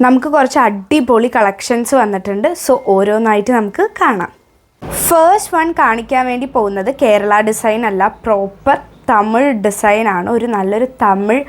നമുക്ക് കുറച്ച് അടിപൊളി കളക്ഷൻസ് വന്നിട്ടുണ്ട്. സോ ഓരോന്നായിട്ട് നമുക്ക് കാണാം. ഫസ്റ്റ് വൺ കാണിക്കാൻ വേണ്ടി പോകുന്നത് കേരള ഡിസൈൻ അല്ല, പ്രോപ്പർ തമിഴ് ഡിസൈനാണ്. ഒരു നല്ലൊരു തമിഴ്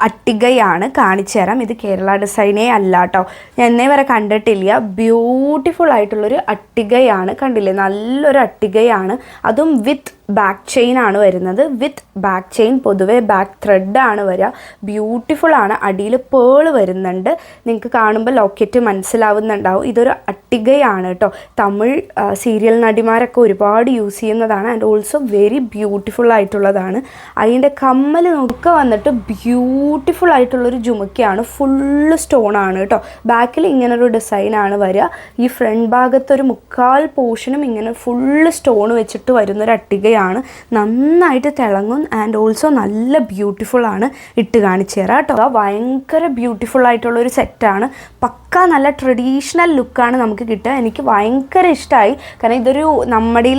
അട്ടികയാണ്. കാണിച്ചു തരാം. ഇത് കേരള ഡിസൈനേ അല്ല കേട്ടോ, ഞാൻ എന്നേ വരെ കണ്ടിട്ടില്ല. ബ്യൂട്ടിഫുൾ ആയിട്ടുള്ളൊരു അട്ടികയാണ്. കണ്ടില്ലേ, നല്ലൊരു അട്ടികയാണ്. അതും വിത്ത് ബാക്ക് ചെയിൻ ആണ് വരുന്നത്. വിത്ത് ബാക്ക് ചെയിൻ, പൊതുവേ ബാക്ക് ത്രെഡാണ് വരിക. ബ്യൂട്ടിഫുൾ ആണ്. അടിയിൽ പേൾ വരുന്നുണ്ട്. നിങ്ങൾക്ക് കാണുമ്പോൾ ലോക്കറ്റ് മനസ്സിലാവുന്നുണ്ടാവും. ഇതൊരു അട്ടികയാണ് കേട്ടോ. തമിഴ് സീരിയൽ നടിമാരൊക്കെ ഒരുപാട് യൂസ് ചെയ്യുന്നതാണ്. ആൻഡ് ഓൾസോ വെരി ബ്യൂട്ടിഫുൾ ആയിട്ടുള്ളതാണ്. അതിൻ്റെ കമ്മൽ നോക്കുക വന്നിട്ട് ബ്യൂട്ടിഫുൾ ആയിട്ടുള്ളൊരു ജുമക്കയാണ്. ഫുള്ള് സ്റ്റോൺ ആണ് കേട്ടോ. ബാക്കിൽ ഇങ്ങനൊരു ഡിസൈനാണ് വരിക. ഈ ഫ്രണ്ട് ഭാഗത്തൊരു മുക്കാൽ പോർഷനും ഇങ്ങനെ ഫുള്ള് സ്റ്റോൺ വെച്ചിട്ട് വരുന്നൊരു അട്ടികയാണ്. നന്നായിട്ട് തിളങ്ങും. ആൻഡ് ഓൾസോ നല്ല ബ്യൂട്ടിഫുൾ ആണ്. ഇട്ട് കാണിച്ചു തരാം കേട്ടോ. ഭയങ്കര ബ്യൂട്ടിഫുൾ ആയിട്ടുള്ളൊരു സെറ്റാണ്. പക്ക നല്ല ട്രഡീഷണൽ ലുക്കാണ് നമുക്ക് കിട്ടുക. എനിക്ക് ഭയങ്കര ഇഷ്ടമായി. കാരണം ഇതൊരു നമ്മുടെ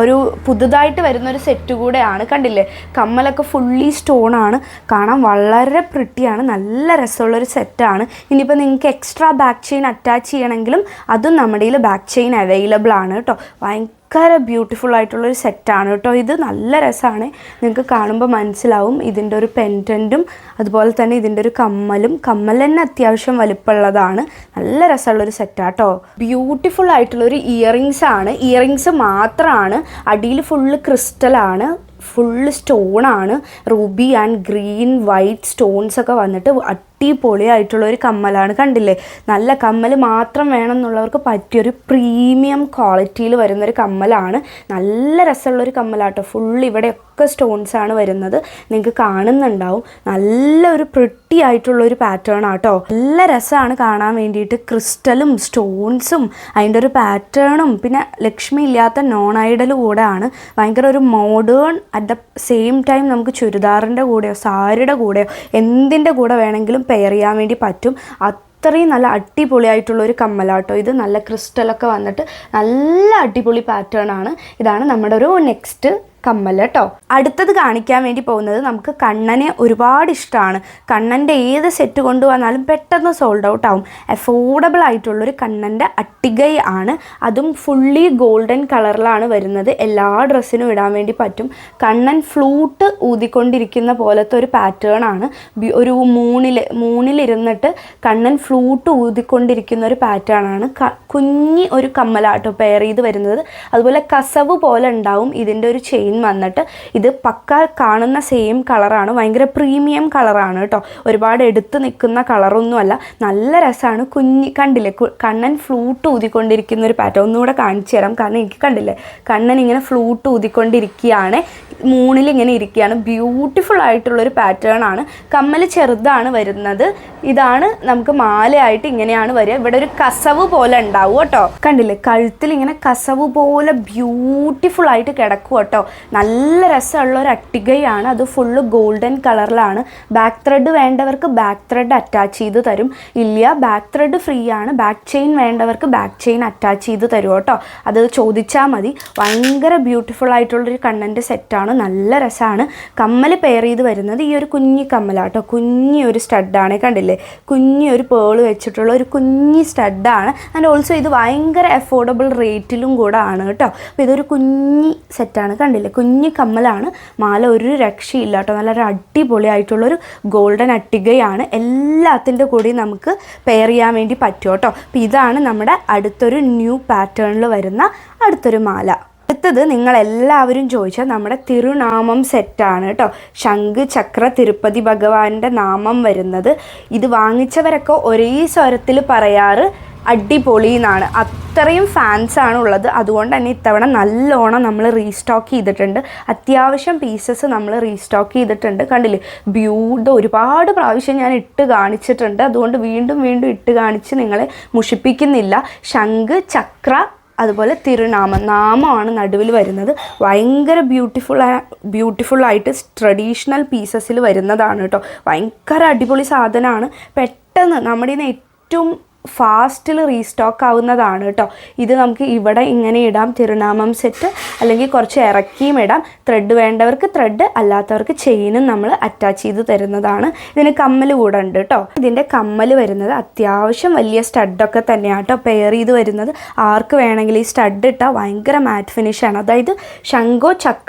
ഒരു പുതുതായിട്ട് വരുന്നൊരു സെറ്റ് കൂടെയാണ്. കണ്ടില്ലേ, കമ്മലൊക്കെ ഫുള്ളി സ്റ്റോൺ ആണ്. കാണാൻ വളരെ പ്രിട്ടിയാണ്. നല്ല രസമുള്ളൊരു സെറ്റാണ്. ഇനിയിപ്പോൾ നിങ്ങൾക്ക് എക്സ്ട്രാ ബാക്ക് ചെയിൻ അറ്റാച്ച് ചെയ്യണമെങ്കിലും അതും നമ്മുടെ ബാക്ക് ചെയിൻ അവൈലബിൾ ആണ് കേട്ടോ. ഭയങ്കര ബ്യൂട്ടിഫുൾ ആയിട്ടുള്ളൊരു സെറ്റാണ് കേട്ടോ. ഇത് നല്ല രസമാണ്. നിങ്ങൾക്ക് കാണുമ്പോൾ മനസ്സിലാവും. ഇതിൻ്റെ ഒരു പെൻഡൻറ്റും അതുപോലെ തന്നെ ഇതിൻ്റെ ഒരു കമ്മൽ തന്നെ അത്യാവശ്യം വലിപ്പമുള്ളതാണ്. നല്ല രസമുള്ളൊരു സെറ്റാണ് കേട്ടോ. ബ്യൂട്ടിഫുൾ ആയിട്ടുള്ളൊരു ഇയറിങ്സ് ആണ്. ഇയറിങ്സ് മാത്രമാണ്. അടിയിൽ ഫുള്ള് ക്രിസ്റ്റലാണ്, ഫുള്ള് സ്റ്റോണാണ്. Ruby and green white stones ഒക്കെ വന്നിട്ട് അടിപൊളിയായിട്ടുള്ളൊരു കമ്മലാണ്. കണ്ടില്ലേ, നല്ല കമ്മൽ മാത്രം വേണം എന്നുള്ളവർക്ക് പറ്റിയൊരു പ്രീമിയം ക്വാളിറ്റിയിൽ വരുന്നൊരു കമ്മലാണ്. നല്ല രസമുള്ളൊരു കമ്മലാട്ടോ. ഫുള്ള് ഇവിടെയൊക്കെ സ്റ്റോൺസ് ആണ് വരുന്നത്. നിങ്ങൾക്ക് കാണുന്നുണ്ടാവും. നല്ലൊരു പ്രിട്ടി ആയിട്ടുള്ളൊരു പാറ്റേൺ ആട്ടോ. നല്ല രസമാണ് കാണാൻ വേണ്ടിയിട്ട്. ക്രിസ്റ്റലും സ്റ്റോൺസും അതിൻ്റെ ഒരു പാറ്റേണും പിന്നെ ലക്ഷ്മി ഇല്ലാത്ത നോൺ ഐഡൽ കൂടെ ആണ്. ഭയങ്കര ഒരു modern at the same time നമുക്ക് ചുരിദാറിൻ്റെ കൂടെയോ സാരിയുടെ കൂടെയോ എന്തിൻ്റെ കൂടെ വേണമെങ്കിലും പെയർ ചെയ്യാൻ വേണ്ടി പറ്റും. അത്രയും നല്ല അടിപൊളിയായിട്ടുള്ളൊരു കമ്മലാട്ടോ ഇത്. നല്ല ക്രിസ്റ്റലൊക്കെ വന്നിട്ട് നല്ല അടിപൊളി പാറ്റേൺ ആണ്. ഇതാണ് നമ്മുടെ ഒരു നെക്സ്റ്റ് കമ്മൽ കേട്ടോ. അടുത്തത് കാണിക്കാൻ വേണ്ടി പോകുന്നത് നമുക്ക് കണ്ണനെ ഒരുപാട് ഇഷ്ടമാണ്. കണ്ണൻ്റെ ഏത് സെറ്റ് കൊണ്ടുവന്നാലും പെട്ടെന്ന് സോൾഡ് ഔട്ട് ആവും. അഫോർഡബിൾ ആയിട്ടുള്ളൊരു കണ്ണൻ്റെ അട്ടികൈ ആണ്. അതും ഫുള്ളി ഗോൾഡൻ കളറിലാണ് വരുന്നത്. എല്ലാ ഡ്രസ്സിനും ഇടാൻ വേണ്ടി പറ്റും. കണ്ണൻ ഫ്ലൂട്ട് ഊതിക്കൊണ്ടിരിക്കുന്ന പോലത്തെ ഒരു പാറ്റേൺ ആണ്. ഒരു മൂണിലിരുന്നിട്ട് കണ്ണൻ ഫ്ലൂട്ട് ഊതിക്കൊണ്ടിരിക്കുന്ന ഒരു പാറ്റേൺ ആണ്. കുഞ്ഞി ഒരു കമ്മലാട്ടോ പെയർ ചെയ്ത് വരുന്നത്. അതുപോലെ കസവ് പോലെ ഉണ്ടാവും ഇതിൻ്റെ ഒരു ചെയിൻ വന്നിട്ട്. ഇത് പക്ക കാണുന്ന സെയിം കളറാണ്. ഭയങ്കര പ്രീമിയം കളറാണ് കേട്ടോ. ഒരുപാട് എടുത്ത് നിൽക്കുന്ന കളറൊന്നുമല്ല. നല്ല രസമാണ്. കണ്ടില്ലേ, കണ്ണൻ ഫ്ലൂട്ട് ഊതിക്കൊണ്ടിരിക്കുന്ന ഒരു പാറ്റേൺ. ഒന്നുകൂടെ കാണിച്ചു തരാം. കാരണം എനിക്ക് കണ്ടില്ലേ, കണ്ണൻ ഇങ്ങനെ ഫ്ലൂട്ട് ഊതിക്കൊണ്ടിരിക്കുകയാണ്. മൂണിലിങ്ങനെ ഇരിക്കുകയാണ്. ബ്യൂട്ടിഫുൾ ആയിട്ടുള്ളൊരു പാറ്റേൺ ആണ്. കമ്മൽ ചെറുതാണ് വരുന്നത്. ഇതാണ് നമുക്ക് മാലയായിട്ട് ഇങ്ങനെയാണ് വരിക. ഇവിടെ ഒരു കസവ് പോലെ ഉണ്ടാവും കേട്ടോ. കണ്ടില്ലേ, കഴുത്തിൽ ഇങ്ങനെ കസവ് പോലെ ബ്യൂട്ടിഫുൾ ആയിട്ട് കിടക്കും കേട്ടോ. നല്ല രസമുള്ള ഒരു അട്ടികയാണ്. അത് ഫുള്ള് ഗോൾഡൻ കളറിലാണ്. ബാക്ക് ത്രെഡ് വേണ്ടവർക്ക് ബാക്ക് ത്രെഡ് അറ്റാച്ച് ചെയ്ത് തരും. ഇല്ല, ബാക്ക് ത്രെഡ് ഫ്രീ ആണ്. ബാക്ക് ചെയിൻ വേണ്ടവർക്ക് ബാക്ക് ചെയിൻ അറ്റാച്ച് ചെയ്ത് തരും കേട്ടോ. അത് ചോദിച്ചാൽ മതി. ഭയങ്കര ബ്യൂട്ടിഫുൾ ആയിട്ടുള്ളൊരു കണ്ണൻ്റെ സെറ്റാണ്. നല്ല രസമാണ്. കമ്മൽ പെയർ ചെയ്ത് വരുന്നത് ഈ ഒരു കുഞ്ഞി കമ്മലാട്ടോ. കുഞ്ഞി ഒരു സ്റ്റഡാണ്. കണ്ടില്ലേ, കുഞ്ഞി ഒരു പേൾ വെച്ചിട്ടുള്ള ഒരു കുഞ്ഞി സ്റ്റഡാണ്. ആൻഡ് ഓൾസോ ഇത് ഭയങ്കര അഫോർഡബിൾ റേറ്റിലും കൂടെ ആണ് കേട്ടോ. അപ്പോൾ ഇതൊരു കുഞ്ഞി സെറ്റാണ്. കണ്ടില്ലേ, കുഞ്ഞി കമ്മലാണ്. മാല ഒരു രക്ഷയില്ല കേട്ടോ. നല്ലൊരു അടിപൊളിയായിട്ടുള്ളൊരു ഗോൾഡൻ അട്ടികയാണ്. എല്ലാത്തിൻ്റെ കൂടി നമുക്ക് പെയർ ചെയ്യാൻ വേണ്ടി പറ്റും കേട്ടോ. അപ്പോൾ ഇതാണ് നമ്മുടെ അടുത്തൊരു ന്യൂ പാറ്റേണിൽ വരുന്ന അടുത്തൊരു മാല. അടുത്തത് നിങ്ങളെല്ലാവരും ചോദിച്ചാൽ നമ്മുടെ തിരുനാമം സെറ്റാണ് കേട്ടോ. ശംഖ് ചക്ര തിരുപ്പതി ഭഗവാന്റെ നാമം വരുന്നത്. ഇത് വാങ്ങിച്ചവരൊക്കെ ഒരേ സ്വരത്തിൽ പറയാറ് അടിപൊളി എന്നാണ്. അത്രയും ഫാൻസാണ് ഉള്ളത്. അതുകൊണ്ട് തന്നെ ഇത്തവണ നല്ലോണം നമ്മൾ റീസ്റ്റോക്ക് ചെയ്തിട്ടുണ്ട്. അത്യാവശ്യം പീസസ് നമ്മൾ റീസ്റ്റോക്ക് ചെയ്തിട്ടുണ്ട്. കണ്ടില്ലേ, ഒരുപാട് പ്രാവശ്യം ഞാൻ ഇട്ട് കാണിച്ചിട്ടുണ്ട്. അതുകൊണ്ട് വീണ്ടും വീണ്ടും ഇട്ട് കാണിച്ച് നിങ്ങളെ മുഷിപ്പിക്കുന്നില്ല. ശംഖ് ചക്ര അതുപോലെ നാമമാണ് നടുവിൽ വരുന്നത്. ഭയങ്കര ബ്യൂട്ടിഫുൾ ആയിട്ട് ട്രഡീഷണൽ പീസസിൽ വരുന്നതാണ് കേട്ടോ. ഭയങ്കര അടിപൊളി സാധനമാണ്. പെട്ടെന്ന് നമ്മുടെ ഏറ്റവും ഫാസ്റ്റിൽ റീസ്റ്റോക്ക് ആവുന്നതാണ് കേട്ടോ. ഇത് നമുക്ക് ഇവിടെ ഇങ്ങനെ ഇടാം, തിരുനാമം സെറ്റ്, അല്ലെങ്കിൽ കുറച്ച് ഇറക്കിയും ഇടാം. ത്രെഡ് വേണ്ടവർക്ക് ത്രെഡ്, അല്ലാത്തവർക്ക് ചെയിനും നമ്മൾ അറ്റാച്ച് ചെയ്ത് തരുന്നതാണ്. ഇതിന് കമ്മൽ കൂടെ ഉണ്ട് കേട്ടോ. ഇതിൻ്റെ കമ്മൽ വരുന്നത് അത്യാവശ്യം വലിയ സ്റ്റഡൊക്കെ തന്നെയാണ് കേട്ടോ പെയർ ചെയ്ത് വരുന്നത്. ആർക്ക് വേണമെങ്കിൽ ഈ സ്റ്റഡ് ഇട്ടാൽ ഭയങ്കര മാറ്റ് ഫിനിഷാണ്. അതായത് ശംഖോ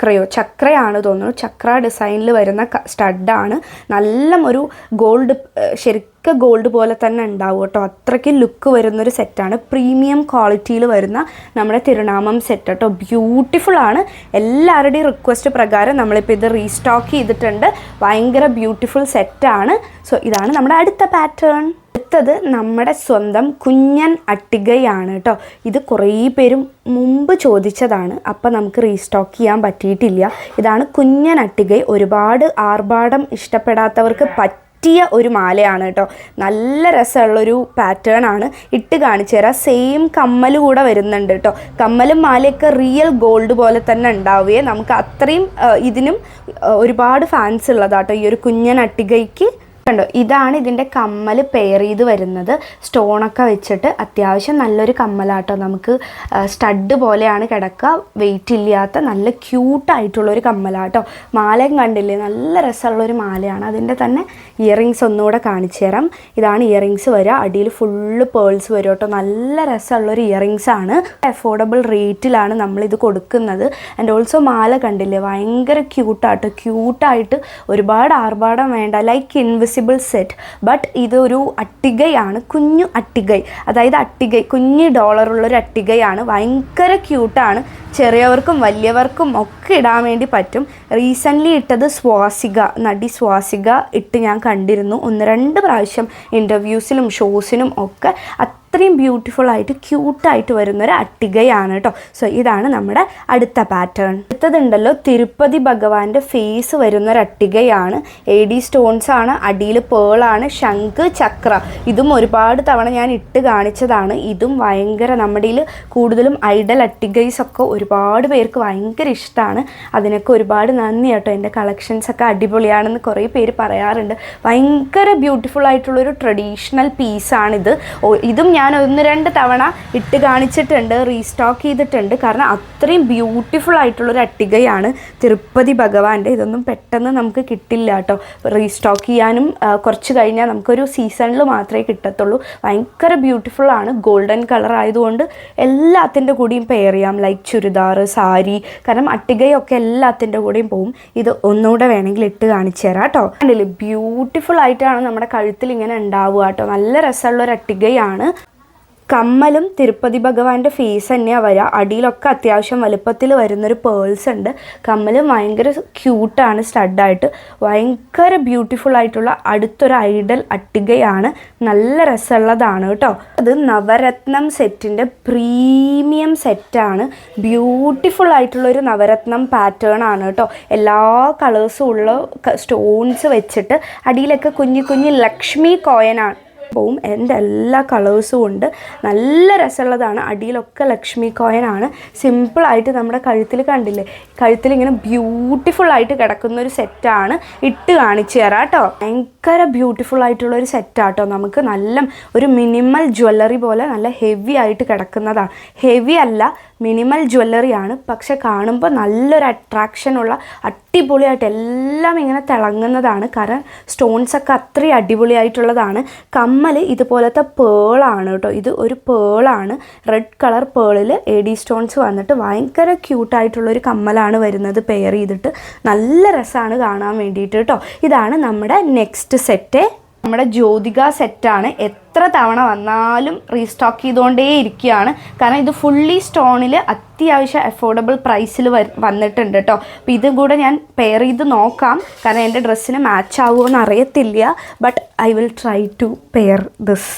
ചക്രയാണ് തോന്നുന്നു, ചക്ര ഡിസൈനിൽ വരുന്ന സ്റ്റഡാണ്. നല്ല ഒരു ഗോൾഡ്, ശരിക്കും ഗോൾഡ് പോലെ തന്നെ ഉണ്ടാവും കേട്ടോ. അത്രയ്ക്ക് ലുക്ക് വരുന്നൊരു സെറ്റാണ്. പ്രീമിയം ക്വാളിറ്റിയിൽ വരുന്ന നമ്മുടെ തിരുനാമം സെറ്റ് കേട്ടോ. ബ്യൂട്ടിഫുൾ ആണ്. എല്ലാവരുടെയും റിക്വസ്റ്റ് പ്രകാരം നമ്മളിപ്പോൾ ഇത് റീസ്റ്റോക്ക് ചെയ്തിട്ടുണ്ട്. ഭയങ്കര ബ്യൂട്ടിഫുൾ സെറ്റാണ്. സോ ഇതാണ് നമ്മുടെ അടുത്ത പാറ്റേൺ. അടുത്തത് നമ്മുടെ സ്വന്തം കുഞ്ഞൻ അട്ടികയാണ് കേട്ടോ. ഇത് കുറേ പേരും മുമ്പ് ചോദിച്ചതാണ്, അപ്പം നമുക്ക് റീസ്റ്റോക്ക് ചെയ്യാൻ പറ്റിയിട്ടില്ല. ഇതാണ് കുഞ്ഞൻ അട്ടികൈ. ഒരുപാട് ആർഭാടം ഇഷ്ടപ്പെടാത്തവർക്ക് ഒരു മാലയാണ് കേട്ടോ. നല്ല രസമുള്ളൊരു പാറ്റേൺ ആണ്. ഇട്ട് കാണിച്ചു തരാം. സെയിം കമ്മൽ കൂടെ വരുന്നുണ്ട് കേട്ടോ. കമ്മലും മാലയൊക്കെ റിയൽ ഗോൾഡ് പോലെ തന്നെ ഉണ്ടാവുകയെ. നമുക്ക് അത്രയും ഇതിനും ഒരുപാട് ഫാൻസ് ഉള്ളതാട്ടോ ഈ ഒരു കുഞ്ഞൻ അട്ടികയ്ക്ക്. കണ്ടോ, ഇതാണ് ഇതിൻ്റെ കമ്മൽ പെയർ ചെയ്ത് വരുന്നത്. സ്റ്റോണൊക്കെ വെച്ചിട്ട് അത്യാവശ്യം നല്ലൊരു കമ്മലാട്ടോ. നമുക്ക് സ്റ്റഡ് പോലെയാണ് കിടക്കുക. വെയിറ്റ് ഇല്ലാത്ത നല്ല ക്യൂട്ടായിട്ടുള്ളൊരു കമ്മലാട്ടോ. മാലയും കണ്ടില്ലേ, നല്ല രസമുള്ളൊരു മാലയാണ്. അതിൻ്റെ തന്നെ ഇയറിങ്സ് ഒന്നുകൂടെ കാണിച്ചു തരാം. ഇതാണ് ഇയറിങ്സ് വരിക. അടിയിൽ ഫുള്ള് പേൾസ് വരും കേട്ടോ. നല്ല രസമുള്ളൊരു ഇയറിങ്സ് ആണ്. അഫോർഡബിൾ റേറ്റിലാണ് നമ്മളിത് കൊടുക്കുന്നത്. ആൻഡ് ഓൾസോ മാല കണ്ടില്ലേ, ഭയങ്കര ക്യൂട്ടായിട്ട് ഒരുപാട് ആർഭാടം വേണ്ട. Like invisible set. ബട്ട് ഇതൊരു അട്ടികയാണ്, കുഞ്ഞു അട്ടികൈ. അതായത് അട്ടികൈ കുഞ്ഞ് ഡോളറുള്ളൊരു അട്ടികയാണ്. ഭയങ്കര ക്യൂട്ടാണ്. ചെറിയവർക്കും വലിയവർക്കും ഒക്കെ ഇടാൻ വേണ്ടി പറ്റും. റീസെൻ്റ്ലി ഇട്ടത് നടി സ്വാസിക ഇട്ട് ഞാൻ കണ്ടിരുന്നു 1-2 പ്രാവശ്യം ഇൻ്റർവ്യൂസിലും ഷോസിനും ഒക്കെ. അത്രയും ബ്യൂട്ടിഫുൾ ആയിട്ട് ക്യൂട്ടായിട്ട് വരുന്നൊരു അട്ടികയാണ് കേട്ടോ. സോ ഇതാണ് നമ്മുടെ അടുത്ത പാറ്റേൺ. അടുത്തതുണ്ടല്ലോ, തിരുപ്പതി ഭഗവാന്റെ ഫേസ് വരുന്നൊരു അട്ടികയാണ്. AD സ്റ്റോൺസ് ആണ്, അടിയിൽ പേളാണ്, ശംഖ്, ചക്ര. ഇതും ഒരുപാട് തവണ ഞാൻ ഇട്ട് കാണിച്ചതാണ്. ഇതും ഭയങ്കര നമ്മുടെ കൂടുതലും ഐഡൽ അട്ടികൈസ് ഒക്കെ ഒരുപാട് പേർക്ക് ഭയങ്കര ഇഷ്ടമാണ്. അതിനൊക്കെ ഒരുപാട് നന്ദി കേട്ടോ. എൻ്റെ കളക്ഷൻസൊക്കെ അടിപൊളിയാണെന്ന് കുറേ പേര് പറയാറുണ്ട്. ഭയങ്കര ബ്യൂട്ടിഫുൾ ആയിട്ടുള്ളൊരു ട്രഡീഷണൽ പീസാണിത്. ഇതും ഞാൻ 1-2 തവണ ഇട്ട് കാണിച്ചിട്ടുണ്ട്, റീസ്റ്റോക്ക് ചെയ്തിട്ടുണ്ട്. കാരണം അത്രയും ബ്യൂട്ടിഫുൾ ആയിട്ടുള്ളൊരു അട്ടികയാണ് തിരുപ്പതി ഭഗവാന്റെ. ഇതൊന്നും പെട്ടെന്ന് നമുക്ക് കിട്ടില്ല കേട്ടോ. റീസ്റ്റോക്ക് ചെയ്യാനും കുറച്ച് കഴിഞ്ഞാൽ നമുക്കൊരു സീസണിൽ മാത്രമേ കിട്ടത്തുള്ളൂ. ഭയങ്കര ബ്യൂട്ടിഫുൾ ആണ്. ഗോൾഡൻ കളർ ആയതുകൊണ്ട് എല്ലാത്തിൻ്റെ കൂടെയും പെയർ ചെയ്യാം. ലൈക്ക് ചുരിദാർ, സാരി. കാരണം അട്ടികയൊക്കെ എല്ലാത്തിൻ്റെ കൂടെയും പോവും. ഇത് ഒന്നുകൂടെ വേണമെങ്കിൽ ഇട്ട് കാണിച്ചു തരാം കേട്ടോ. കണ്ടില്ലേ, ബ്യൂട്ടിഫുൾ ആയിട്ടാണ് നമ്മുടെ കഴുത്തിൽ ഇങ്ങനെ ഉണ്ടാവുക കേട്ടോ. നല്ല രസമുള്ളൊരു അട്ടികയാണ്. കമ്മലും തിരുപ്പതി ഭഗവാന്റെ ഫേസ് തന്നെയാണ് വരിക. അടിയിലൊക്കെ അത്യാവശ്യം വലുപ്പത്തിൽ വരുന്നൊരു പേൾസ് ഉണ്ട്. കമ്മലും ഭയങ്കര ക്യൂട്ടാണ്. സ്റ്റഡായിട്ട് ഭയങ്കര ബ്യൂട്ടിഫുൾ ആയിട്ടുള്ള അടുത്തൊരു ഐഡൽ അട്ടികയാണ്. നല്ല രസമുള്ളതാണ് കേട്ടോ. അത് നവരത്നം സെറ്റിൻ്റെ പ്രീമിയം സെറ്റാണ്. ബ്യൂട്ടിഫുൾ ആയിട്ടുള്ളൊരു നവരത്നം പാറ്റേൺ ആണ് കേട്ടോ. എല്ലാ കളേഴ്സും ഉള്ള സ്റ്റോൺസ് വെച്ചിട്ട് അടിയിലൊക്കെ കുഞ്ഞു ലക്ഷ്മി കോയിനാണ് പോവും. എൻ്റെ എല്ലാ കളേഴ്സും ഉണ്ട്. നല്ല രസമുള്ളതാണ്. അടിയിലൊക്കെ ലക്ഷ്മി കോയിനാണ്. സിമ്പിളായിട്ട് നമ്മുടെ കഴുത്തിൽ കണ്ടില്ലേ, കഴുത്തിൽ ഇങ്ങനെ ബ്യൂട്ടിഫുൾ ആയിട്ട് കിടക്കുന്നൊരു സെറ്റാണ്. ഇട്ട് കാണിച്ചു തരാം കേട്ടോ. ഭയങ്കര ബ്യൂട്ടിഫുൾ ആയിട്ടുള്ളൊരു സെറ്റാട്ടോ. നമുക്ക് നല്ല ഒരു മിനിമൽ ജ്വല്ലറി പോലെ നല്ല ഹെവി ആയിട്ട് കിടക്കുന്നതാണ്. ഹെവി അല്ല, മിനിമൽ ജ്വല്ലറിയാണ്. പക്ഷെ കാണുമ്പോൾ നല്ലൊരു അട്രാക്ഷനുള്ള അടിപൊളിയായിട്ട് എല്ലാം ഇങ്ങനെ തിളങ്ങുന്നതാണ്. കാരണം സ്റ്റോൺസൊക്കെ അത്രയും അടിപൊളിയായിട്ടുള്ളതാണ്. കമ്മൽ ഇതുപോലത്തെ പേളാണ് കേട്ടോ. ഇത് ഒരു പേളാണ്. റെഡ് കളർ പേളിൽ AD സ്റ്റോൺസ് വന്നിട്ട് ഭയങ്കര ക്യൂട്ടായിട്ടുള്ളൊരു കമ്മലാണ് വരുന്നത് പെയർ ചെയ്തിട്ട്. നല്ല രസമാണ് കാണാൻ വേണ്ടിയിട്ട് കേട്ടോ. ഇതാണ് നമ്മുടെ നെക്സ്റ്റ് സെറ്റ്. നമ്മുടെ ജ്യോതിക സെറ്റാണ്. എത്ര തവണ വന്നാലും റീസ്റ്റോക്ക് ചെയ്തുകൊണ്ടേ ഇരിക്കുകയാണ്. കാരണം ഇത് ഫുള്ളി സ്റ്റോണിൽ അത്യാവശ്യം അഫോർഡബിൾ പ്രൈസിൽ വന്നിട്ടുണ്ട് കേട്ടോ. അപ്പോൾ ഇതും കൂടെ ഞാൻ പെയർ ചെയ്ത് നോക്കാം. കാരണം എൻ്റെ ഡ്രസ്സിന് മാച്ച് ആവുമോ എന്ന് അറിയത്തില്ല. But I will try two pair this.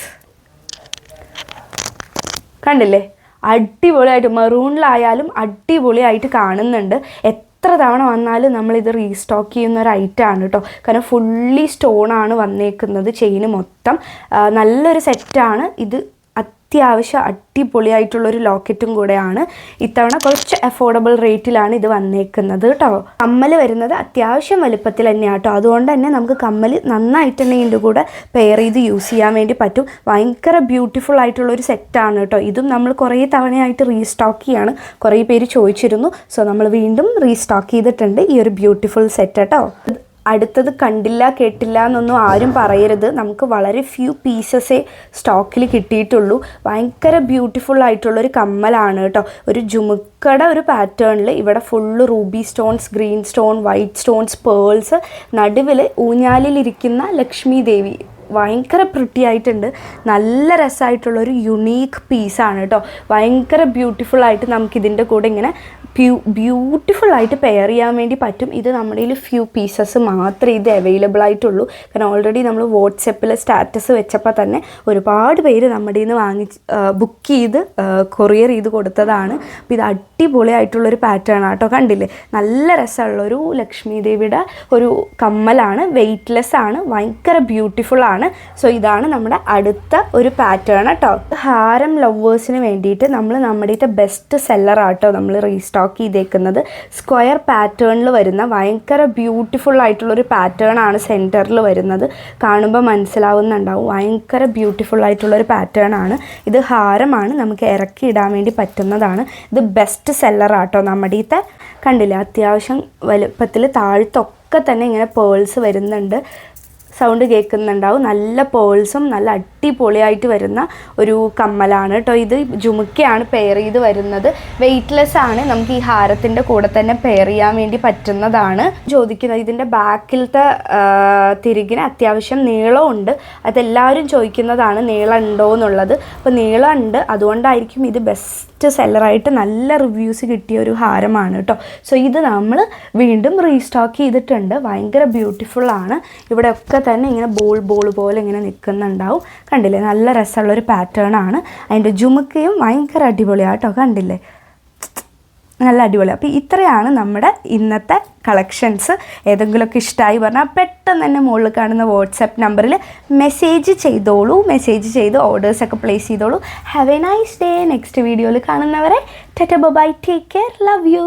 കണ്ടില്ലേ, അടിപൊളിയായിട്ട് മെറൂണിലായാലും അടിപൊളിയായിട്ട് കാണുന്നുണ്ട്. എത്ര തവണ വന്നാലും നമ്മളിത് റീസ്റ്റോക്ക് ചെയ്യുന്ന ഒരു ഐറ്റമാണ് കേട്ടോ. കാരണം ഫുള്ളി സ്റ്റോണാണ് വന്നേക്കുന്നത്. ചെയിന് മൊത്തം നല്ലൊരു സെറ്റാണ് ഇത്. അത്യാവശ്യം അടിപൊളിയായിട്ടുള്ളൊരു ലോക്കറ്റും കൂടെയാണ്. ഇത്തവണ കുറച്ച് അഫോർഡബിൾ റേറ്റിലാണ് ഇത് വന്നേക്കുന്നത് കേട്ടോ. കമ്മൽ വരുന്നത് അത്യാവശ്യം വലുപ്പത്തിൽ തന്നെയാണ് കേട്ടോ. അതുകൊണ്ട് തന്നെ നമുക്ക് കമ്മൽ നന്നായിട്ട് തന്നെ ഇതിൻ്റെ കൂടെ പെയർ ചെയ്ത് യൂസ് ചെയ്യാൻ വേണ്ടി പറ്റും. ഭയങ്കര ബ്യൂട്ടിഫുൾ ആയിട്ടുള്ളൊരു സെറ്റാണ് കേട്ടോ. ഇതും നമ്മൾ കുറേ തവണയായിട്ട് റീസ്റ്റോക്ക് ചെയ്യാണ്. കുറേ പേര് ചോദിച്ചിരുന്നു. സോ നമ്മൾ വീണ്ടും റീസ്റ്റോക്ക് ചെയ്തിട്ടുണ്ട് ഈ ഒരു ബ്യൂട്ടിഫുൾ സെറ്റ് കേട്ടോ. അടുത്തത് കണ്ടില്ല കേട്ടില്ല എന്നൊന്നും ആരും പറയരുത്. നമുക്ക് വളരെ ഫ്യൂ പീസസേ സ്റ്റോക്കിൽ കിട്ടിയിട്ടുള്ളൂ. ഭയങ്കര ബ്യൂട്ടിഫുൾ ആയിട്ടുള്ളൊരു കമ്മലാണ് കേട്ടോ. ഒരു ജുമുക്കയുടെ ഒരു പാറ്റേണിൽ ഇവിടെ full Ruby stones, green stone, white stones, pearls, നടുവിൽ ഊഞ്ഞാലിലിരിക്കുന്ന ലക്ഷ്മി ദേവി ഭയങ്കര പ്രിട്ടി ആയിട്ടുണ്ട്. നല്ല രസമായിട്ടുള്ളൊരു യുണീക്ക് പീസാണ് കേട്ടോ. ഭയങ്കര ബ്യൂട്ടിഫുള്ളായിട്ട് നമുക്കിതിൻ്റെ കൂടെ ഇങ്ങനെ ബ്യൂട്ടിഫുള്ളായിട്ട് പെയർ ചെയ്യാൻ വേണ്ടി പറ്റും. ഇത് നമ്മുടെ കയ്യിൽ ഫ്യൂ പീസസ് മാത്രമേ ഇത് അവൈലബിൾ ആയിട്ടുള്ളൂ. കാരണം ഓൾറെഡി നമ്മൾ വാട്സപ്പിൽ സ്റ്റാറ്റസ് വെച്ചപ്പോൾ തന്നെ ഒരുപാട് പേര് നമ്മുടെ നിന്ന് ബുക്ക് ചെയ്ത് കൊറിയർ ചെയ്ത് കൊടുത്തതാണ്. അപ്പോൾ ഇത് അടിപൊളിയായിട്ടുള്ളൊരു പാറ്റേൺ ആട്ടോ. കണ്ടില്ലേ, നല്ല രസമുള്ളൊരു ലക്ഷ്മി ദേവിയുടെ ഒരു കമ്മലാണ്. വെയ്റ്റ്ലെസ് ആണ്, ഭയങ്കര ബ്യൂട്ടിഫുള്ളാണ്. സോ ഇതാണ് നമ്മുടെ അടുത്ത ഒരു പാറ്റേൺ കേട്ടോ. ഹാരം ലവേഴ്സിന് വേണ്ടിയിട്ട് നമ്മൾ നമ്മുടെ ബെസ്റ്റ് സെല്ലർ ആട്ടോ നമ്മൾ റീസ്റ്റോക്ക് ചെയ്തേക്കുന്നത്. സ്ക്വയർ പാറ്റേണിൽ വരുന്ന ഭയങ്കര ബ്യൂട്ടിഫുൾ ആയിട്ടുള്ളൊരു പാറ്റേൺ ആണ് സെൻറ്ററിൽ വരുന്നത്. കാണുമ്പോൾ മനസ്സിലാവുന്നുണ്ടാവും, ഭയങ്കര ബ്യൂട്ടിഫുൾ ആയിട്ടുള്ളൊരു പാറ്റേൺ ആണ്. ഇത് ഹാരമാണ്, നമുക്ക് ഇറക്കി ഇടാൻ വേണ്ടി പറ്റുന്നതാണ്. ഇത് ബെസ്റ്റ് സെല്ലർ ആട്ടോ നമ്മുടെ കണ്ടില്ലേ. അത്യാവശ്യം വലുപ്പത്തിൽ താഴത്തൊക്കെ തന്നെ ഇങ്ങനെ പേൾസ് വരുന്നുണ്ട്. സൗണ്ട് കേൾക്കുന്നുണ്ടാവും. നല്ല പേൾസും നല്ല അടിപൊളിയായിട്ട് വരുന്ന ഒരു കമ്മലാണ് കേട്ടോ. ഇത് ജുമുക്കയാണ് പെയർ ചെയ്ത് വരുന്നത്. വെയ്റ്റ്ലെസ് ആണ്, നമുക്ക് ഈ ഹാരത്തിൻ്റെ കൂടെ തന്നെ പെയർ ചെയ്യാൻ വേണ്ടി പറ്റുന്നതാണ്. ചോദിക്കുന്നത് ഇതിൻ്റെ ബാക്കിലത്തെ തിരികിന് അത്യാവശ്യം നീളമുണ്ട്. അതെല്ലാവരും ചോദിക്കുന്നതാണ് നീളം ഉണ്ടോ എന്നുള്ളത്. അപ്പോൾ നീളം ഉണ്ട്, അതുകൊണ്ടായിരിക്കും ഇത് ബെസ്റ്റ് സെല്ലറായിട്ട് നല്ല റിവ്യൂസ് കിട്ടിയ ഒരു ഹാരമാണ് കേട്ടോ. സോ ഇത് നമ്മൾ വീണ്ടും റീസ്റ്റോക്ക് ചെയ്തിട്ടുണ്ട്. ഭയങ്കര ബ്യൂട്ടിഫുള്ളാണ്. ഇവിടെയൊക്കെ തന്നെ ഇങ്ങനെ ബോൾ പോലെ ഇങ്ങനെ നിൽക്കുന്നുണ്ടാവും. കണ്ടില്ലേ, നല്ല രസമുള്ളൊരു പാറ്റേൺ ആണ്. അതിൻ്റെ ജുമുക്കയും ഭയങ്കര അടിപൊളിയാണ് കേട്ടോ. കണ്ടില്ലേ, നല്ല അടിപൊളിയാണ്. അപ്പോൾ ഇത്രയാണ് നമ്മുടെ ഇന്നത്തെ കളക്ഷൻസ്. ഏതെങ്കിലുമൊക്കെ ഇഷ്ടമായി പറഞ്ഞാൽ പെട്ടെന്ന് തന്നെ മുകളിൽ കാണുന്ന വാട്സപ്പ് നമ്പറിൽ മെസ്സേജ് ചെയ്തോളൂ. മെസ്സേജ് ചെയ്ത് ഓർഡേഴ്സൊക്കെ പ്ലേസ് ചെയ്തോളൂ. Have A nice day. Next വീഡിയോയിൽ കാണുന്നവരെ tata bye, take care, love you.